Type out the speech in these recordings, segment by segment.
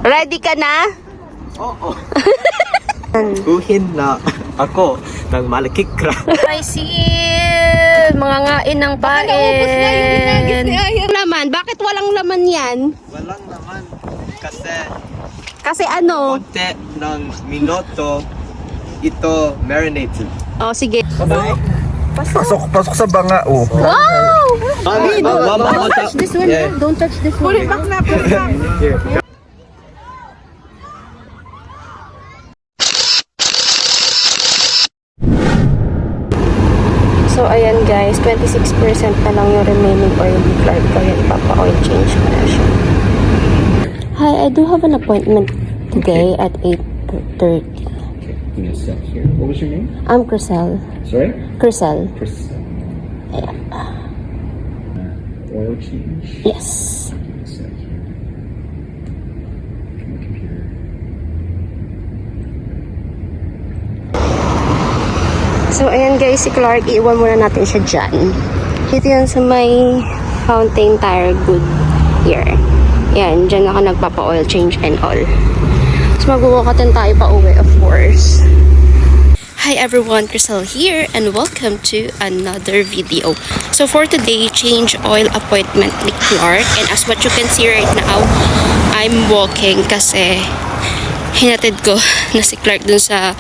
Ready ka na? Oo. Uhin na ako ng malaki crab. I see mga ngain ng pain. Naubos na yung ginagis ni Ayan. Laman, bakit walang laman yan? Walang naman. Kasi ano? Konti ng minuto ito marinated. Oh, sige. Pasok sa banga, oh. Wow! Don't touch this one, ha? Don't touch this one. Put it back na, put it back. So, ayan guys, 26% na lang yung remaining oil ni Clark. Kaya ipapa-oil change ko na siya. Hi, I do have an appointment today at 8:30. What was your name? I'm Crisel. Sorry? Crisel. Chris. Yeah. Oil change. Yes. So, ayan guys, si Clark, iiwan muna natin siya dyan. Ito yun sa may fountain tire good here. Yan, dyan ako nagpapa-oil change and all. So, mag-walkatan tayo pa uwi, of course. Hi everyone, Crisel here and welcome to another video. So for today, change oil appointment ni Clark, and as what you can see right now, I'm walking kasi hinatid ko na si Clark dun sa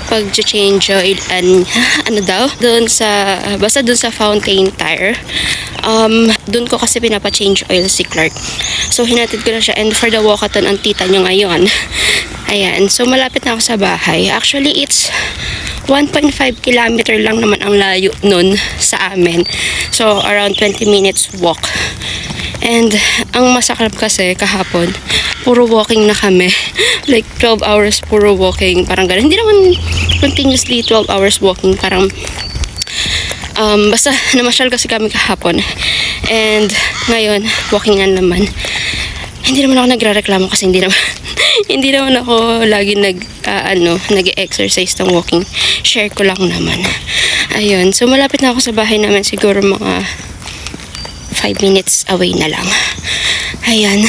pag-change oil and ano daw, basta dun sa fountain tire. Dun ko kasi pinapa-change oil si Clark. So hinatid ko na siya, and for the walkathon ang tita niya ngayon. Ayan, so malapit na ako sa bahay. Actually, it's 1.5 kilometer lang naman ang layo nun sa amin. So, around 20 minutes walk. And, ang masaklap kasi kahapon, puro walking na kami. Like, 12 hours puro walking. Parang gano'n. Hindi naman continuously 12 hours walking. Parang, basta namasyal kasi kami kahapon. And, ngayon, walking na naman. Hindi naman ako nagre-reklamo kasi hindi naman ako lagi nag-exercise ng walking. Share ko lang naman. Ayun. So, malapit na ako sa bahay namin. Siguro mga 5 minutes away na lang. Ayan.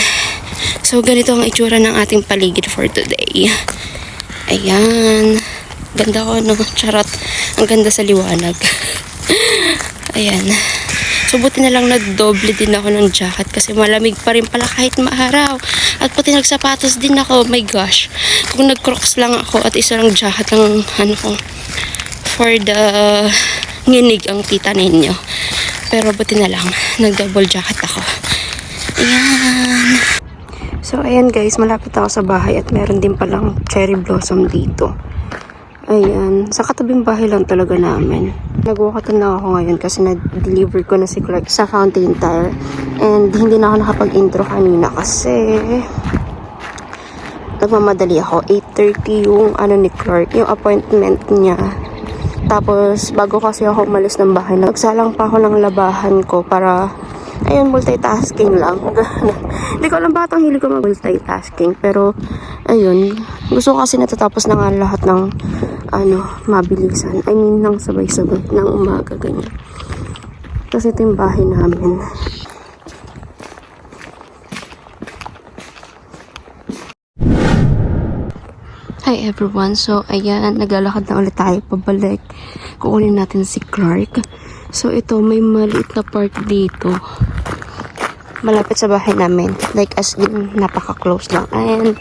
So, ganito ang itsura ng ating paligid for today. Ayan. Ganda ko, no? Charot. Ang ganda sa liwanag. Ayan. So, buti na lang nagdoble din ako ng jacket kasi malamig pa rin pala kahit maaraw. At pati nagsapatos din ako. Oh my gosh. Kung nag-crocs lang ako at isa lang jacket ng for the nginig ang tita ninyo. Pero buti na lang, nag-double jacket ako. Ayan. So, ayan guys, malapit ako sa bahay at meron din palang cherry blossom dito. Ayan. Sa katabing bahay lang talaga namin. Nag-walkathon na ako ngayon kasi na-deliver ko na si Clark sa fountain tire. And hindi na ako nakapag-intro kanina kasi nagmamadali ako. 8:30 yung ni Clark, yung appointment niya. Tapos, bago kasi ako umalis ng bahay, nagsalang pa ako ng labahan ko para, ayun, multitasking lang. Hindi ko alam bakit ang hilig ko mag-multitasking. Pero, ayun, gusto ko kasi natatapos na nga lahat ng, mabilisan. I mean, ng sabay-sabay, ng umaga, ganyan. Kasi ito yung bahay namin. Hi everyone, so ayan, naglalakad na ulit tayo pabalik. Kukunin natin si Clark. So ito, may maliit na park dito. Malapit sa bahay namin. Like as in, napaka-close lang. And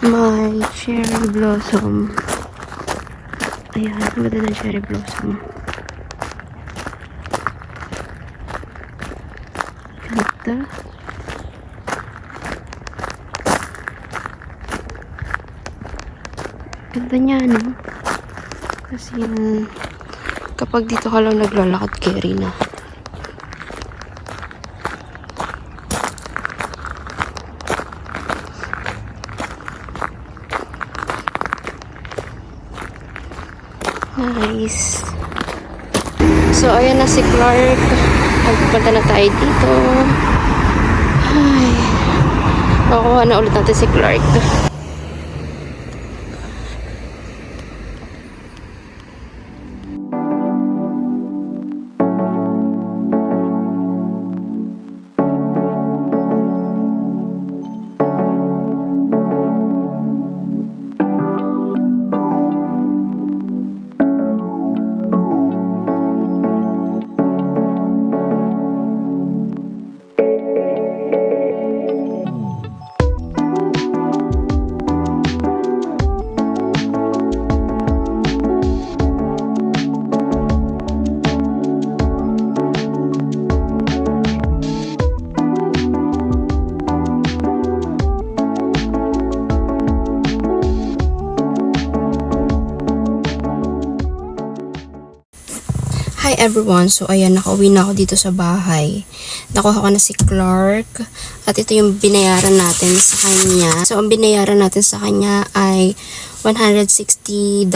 may cherry blossom. Ayan, maganda ng cherry blossom. Ganda. Ganda niya, no? Kasi kapag dito ka lang naglalakad, carry na. Nice. So, ayan na si Clark. Magpupunta na tayo dito. Ay. Pakuha na ulit natin si Clark. everyone, so ayan, nakauwi na ako dito sa bahay. Nakuha ko na si Clark at ito yung binayaran natin sa kanya. So ang binayaran natin sa kanya ay $160.55.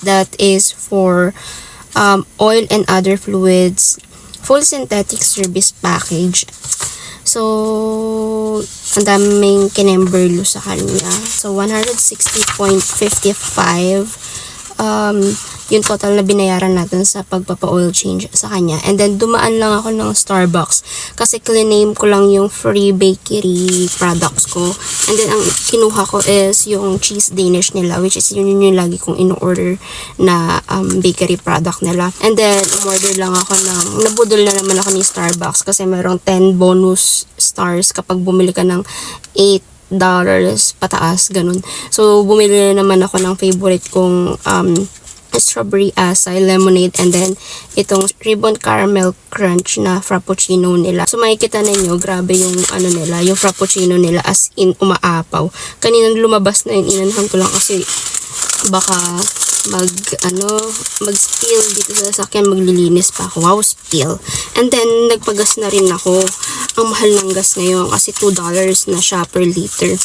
That is for oil and other fluids, full synthetic service package. So, ang daming kinemberlo sa kanya. So, 160.55 yung total na binayaran natin sa pagpapa-oil change sa kanya. And then, dumaan lang ako ng Starbucks kasi clean ko lang yung free bakery products ko. And then, ang kinuha ko is yung cheese Danish nila, which is yun yung lagi kong in-order na bakery product nila. And then, umorder lang ako nabudol na naman ako ni Starbucks kasi merong 10 bonus stars kapag bumili ka ng $8 pataas, ganun. So, bumili na naman ako ng favorite kong strawberry acai lemonade and then itong ribbon caramel crunch na frappuccino nila. So, makikita ninyo, grabe yung nila, yung frappuccino nila as in umaapaw. Kaninang lumabas na yun, inanahan ko lang kasi baka mag-spill dito sa sasakyan, maglilinis pa ako. Wow, spill. And then, nagpagas na rin ako. Ang mahal ng gas ngayon kasi $2 na siya per liter.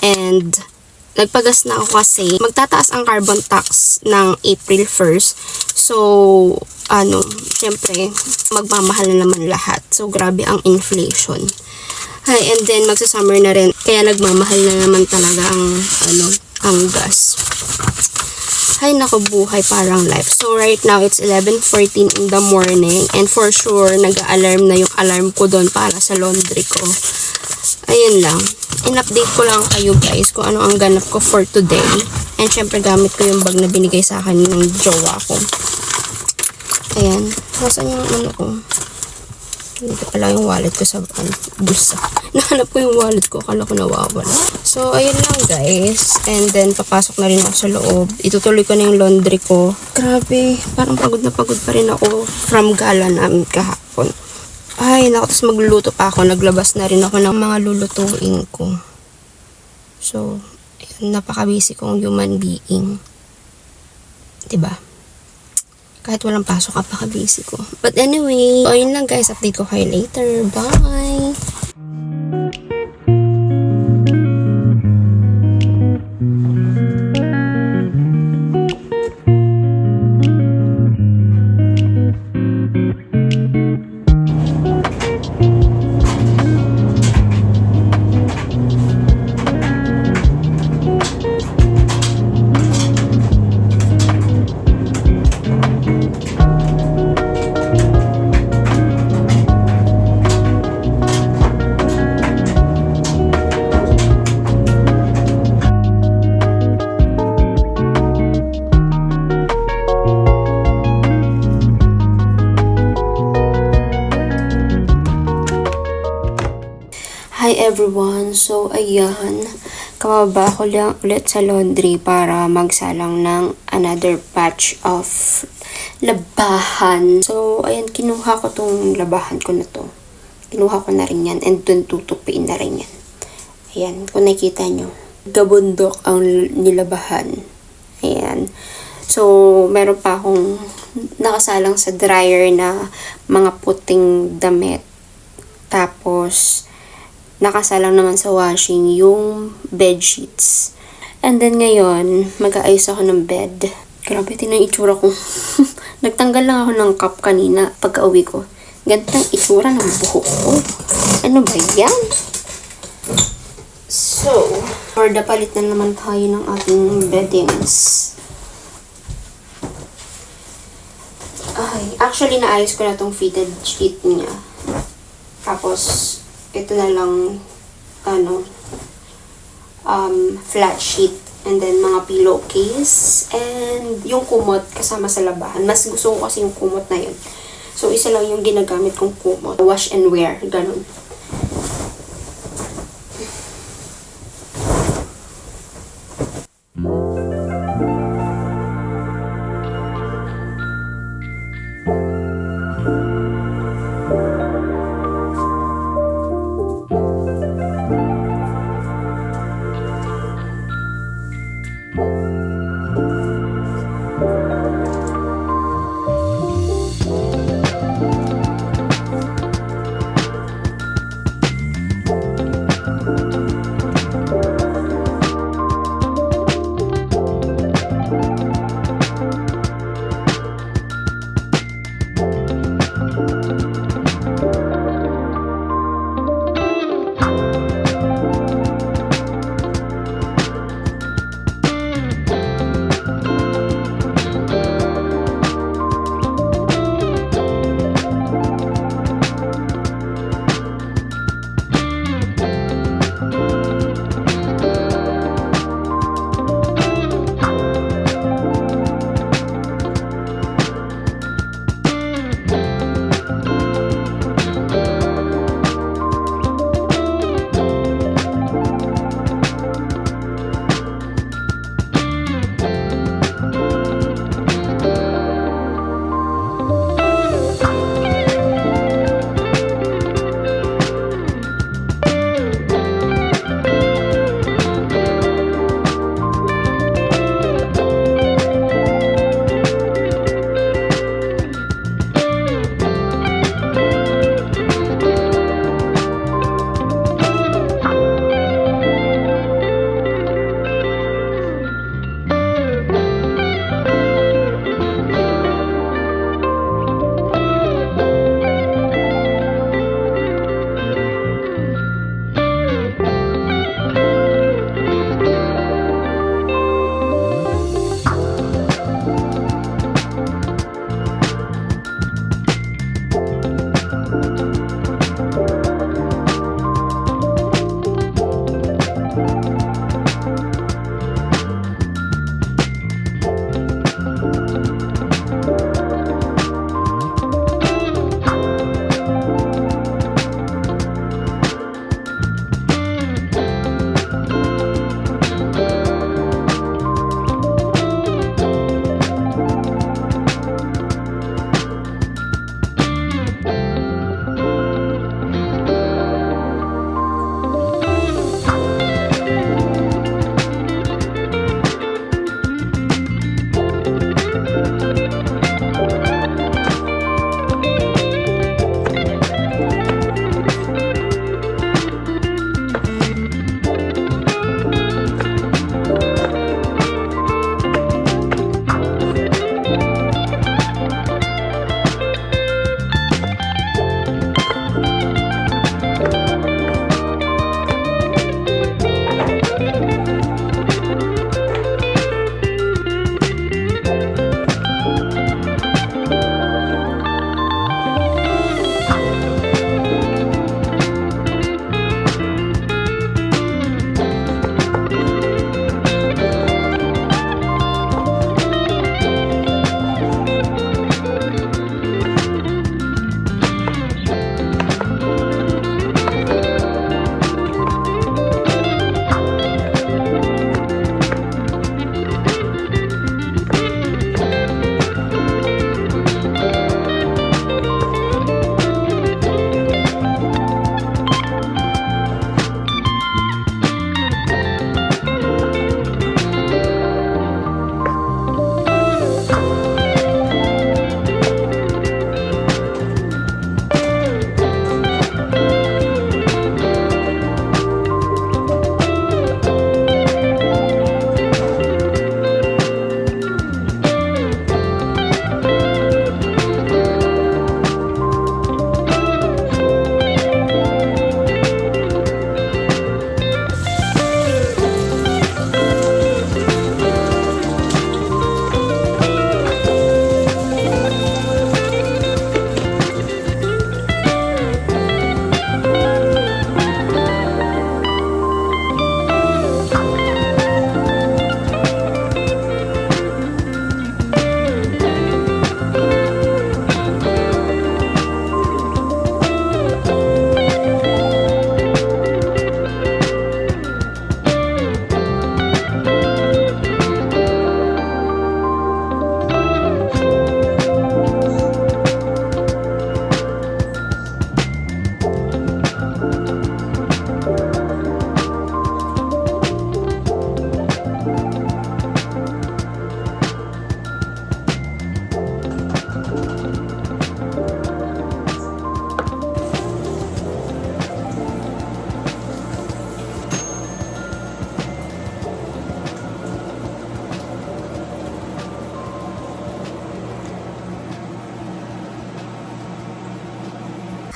And, nagpagas na ako kasi magtataas ang carbon tax ng April 1st. So, syempre, magmamahal na naman lahat. So, grabe ang inflation. Hi, and then, magsa-summer na rin. Kaya nagmamahal na naman talaga ang gas. Hay nako, buhay parang life. So right now it's 11:14 in the morning and for sure nag-a-alarm na yung alarm ko doon para sa laundry ko. Ayun lang. In-update ko lang kayo guys kung ano ang ganap ko for today. And syempre gamit ko yung bag na binigay sa akin ng jowa ko. Ayan. Nasaan yung ko? Dito pala yung wallet ko sa bulsa. Nahanap ko yung wallet ko. Akala ko nawawala. So, ayun lang guys. And then, papasok na rin ako sa loob. Itutuloy ko na yung laundry ko. Grabe. Parang pagod na pagod pa rin ako from gala namin kahapon. Ay, naku. Tapos magluluto pa ako. Naglabas na rin ako ng mga lulutuin ko. So, napaka-busy kong human being. Diba? Kahit walang pasok, apaka-busy ko. But anyway, so yun lang guys. Update ko kayo later. Bye! Hi everyone! So, ayan. Kamaba ko lang ulit sa laundry para magsalang ng another batch of labahan. So, ayan. Kinuha ko tong labahan ko na to. Kinuha ko na rin yan. And dun tutupiin na rin yan. Ayan. Kung nakikita nyo. Gabundok ang nilabahan. Ayan. So, meron pa akong nakasalang sa dryer na mga puting damit. Tapos, nakasalang naman sa washing yung bed sheets. And then ngayon, mag-aayos ako ng bed. Grabe, tinang itsura ko. Nagtanggal lang ako ng cup kanina pagka-uwi ko. Gantang itsura ng buhok ko. Ano ba yan? So, for the palit na naman tayo ng ating beddings. Ay, actually, naayos ko na tong fitted sheet niya. Tapos, ito na lang, flat sheet. And then, mga pillowcase. And yung kumot kasama sa labahan. Mas gusto ko kasi yung kumot na yun. So, isa lang yung ginagamit kong kumot. Wash and wear. Ganun.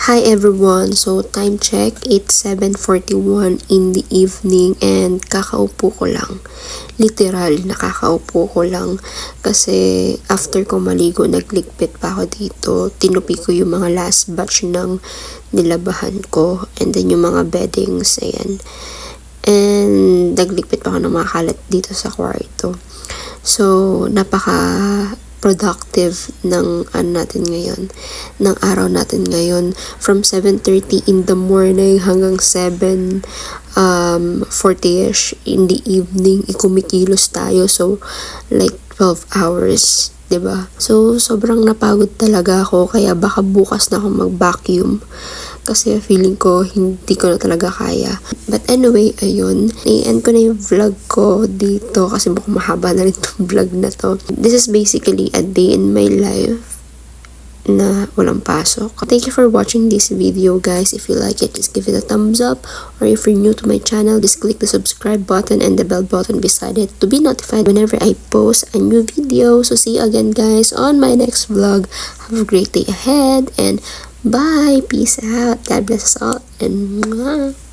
Hi everyone! So time check, it's 7:41 in the evening and kakaupo ko lang. Literal, nakakaupo ko lang. Kasi after ko maligo, nagligpit pa ako dito. Tinupi ko yung mga last batch ng nilabahan ko. And then yung mga beddings, ayan. And nagligpit pa ako ng mga kalat dito sa kwarto. So, productive ng natin ngayon, ng araw natin ngayon, from 7:30 in the morning hanggang 7:40ish in the evening, kumikilos tayo. So like 12 hours, 'di ba? So sobrang napagod talaga ako, kaya baka bukas na ako mag-vacuum kasi feeling ko hindi ko na talaga kaya. But anyway, ayun, i-end ko na yung vlog ko dito kasi mukhang mahaba na rin itong vlog na to. This is basically a day in my life na walang pasok. Thank you for watching this video, guys. If you like it, just give it a thumbs up. Or if you're new to my channel, just click the subscribe button and the bell button beside it to be notified whenever I post a new video. So see you again, guys, on my next vlog. Have a great day ahead and bye. Peace out. God bless us all. And mwah.